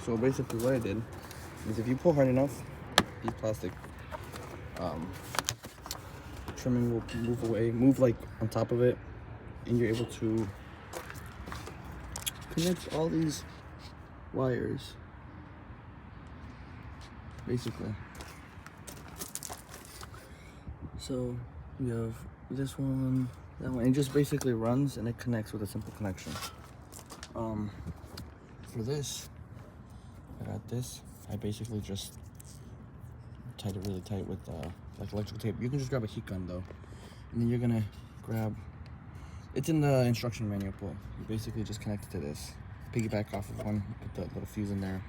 So basically what I did is if you pull hard enough, these plastic trimming will move away, move like on top of it, and you're able to connect all these wires basically. So you have this one, that one, it just basically runs and it connects with a simple connection. For this, I got this. I basically just tied it really tight with like electrical tape. You can just grab a heat gun though, and then you're gonna grab. It's in the instruction manual, but you basically just connect it to this. Piggyback off of one, put the little fuse in there.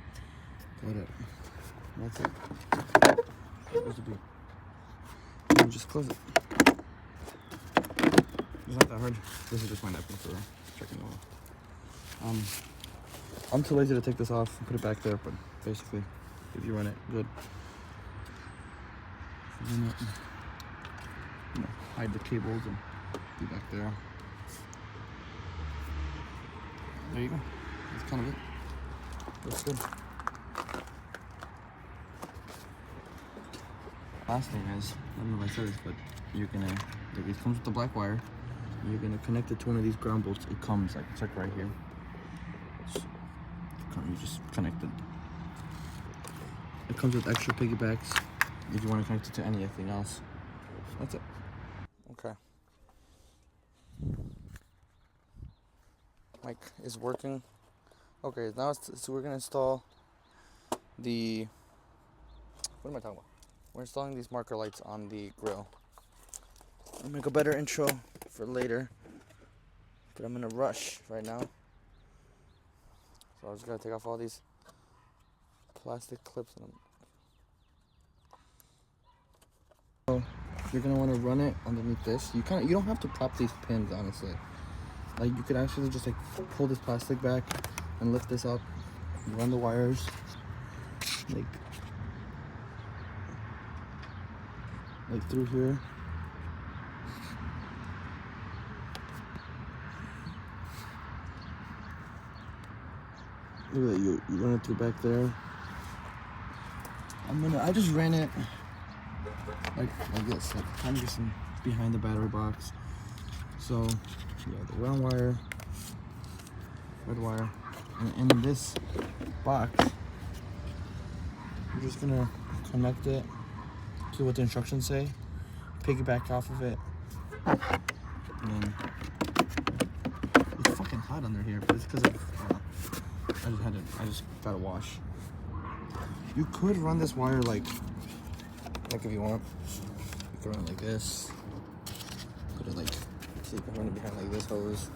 Put it. That's it. Supposed to be. And just close it. It's not that hard. This is just my napkin for checking the oil. I'm too lazy to take this off and put it back there, but basically, if you run it good, run it, you know, hide the cables and be back there. There you go. That's kind of it. Looks good. Last thing is, I don't know if I said this, but you're gonna, like, it comes with the black wire. You're gonna connect it to one of these ground bolts. It comes like, it's like right here. You just connect it. It comes with extra piggybacks if you want to connect it to anything else. That's it. Okay. Mic is working. Okay, now so we're gonna install the. What am I talking about? We're installing these marker lights on the grill. I'll make a better intro for later, but I'm in a rush right now. So I just gotta take off all these plastic clips. So you're gonna want to run it underneath this. You don't have to prop these pins, honestly. Like you could actually just like pull this plastic back and lift this up, run the wires like through here. Look at that, you run it through back there. I just ran it like this, like kind of just behind the battery box. So yeah, the round wire, red wire, and in this box, you're just gonna connect it to what the instructions say, piggyback off of it, and then it's fucking hot under here, but it's because of I just got to wash. You could run this wire like if you want. You could run it like this. Put it like, so you can run it behind like this hose.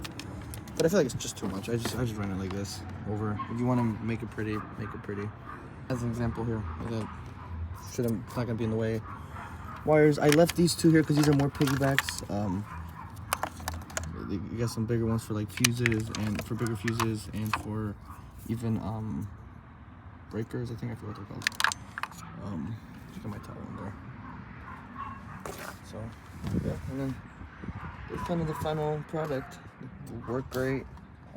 But I feel like it's just too much. I just run it like this over. If you want to make it pretty, make it pretty. As an example here, like that. It's not gonna be in the way. Wires. I left these two here because these are more piggybacks. You got some bigger ones for like fuses and for bigger fuses and for even breakers. I think I forgot what they're called. Just got my towel in there. So yeah, and then it's kind of the final product. They work great.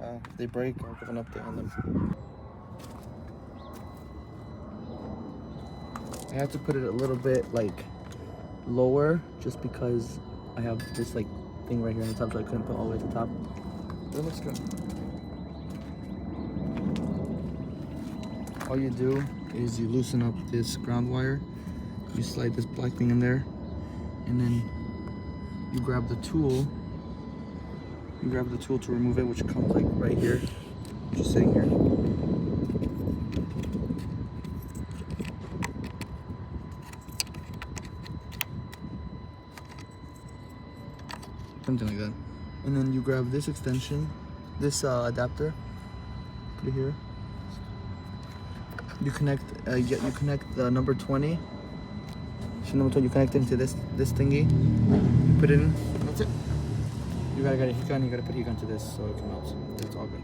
If they break, I'll give an update on them. I had to put it a little bit like lower just because I have this like thing right here on the top, so I couldn't put all the way to the top. But it looks good. All you do is you loosen up this ground wire, you slide this black thing in there, and then you grab the tool. You grab the tool to remove it, which comes like right here, just sitting here. Something like that. And then you grab this extension, this adapter, put it here. You connect, you connect the number 20. So number 20, you connect it into this thingy. You put it in. That's it. You gotta get a heat gun. You gotta put heat gun to this so it can melt. It's all good.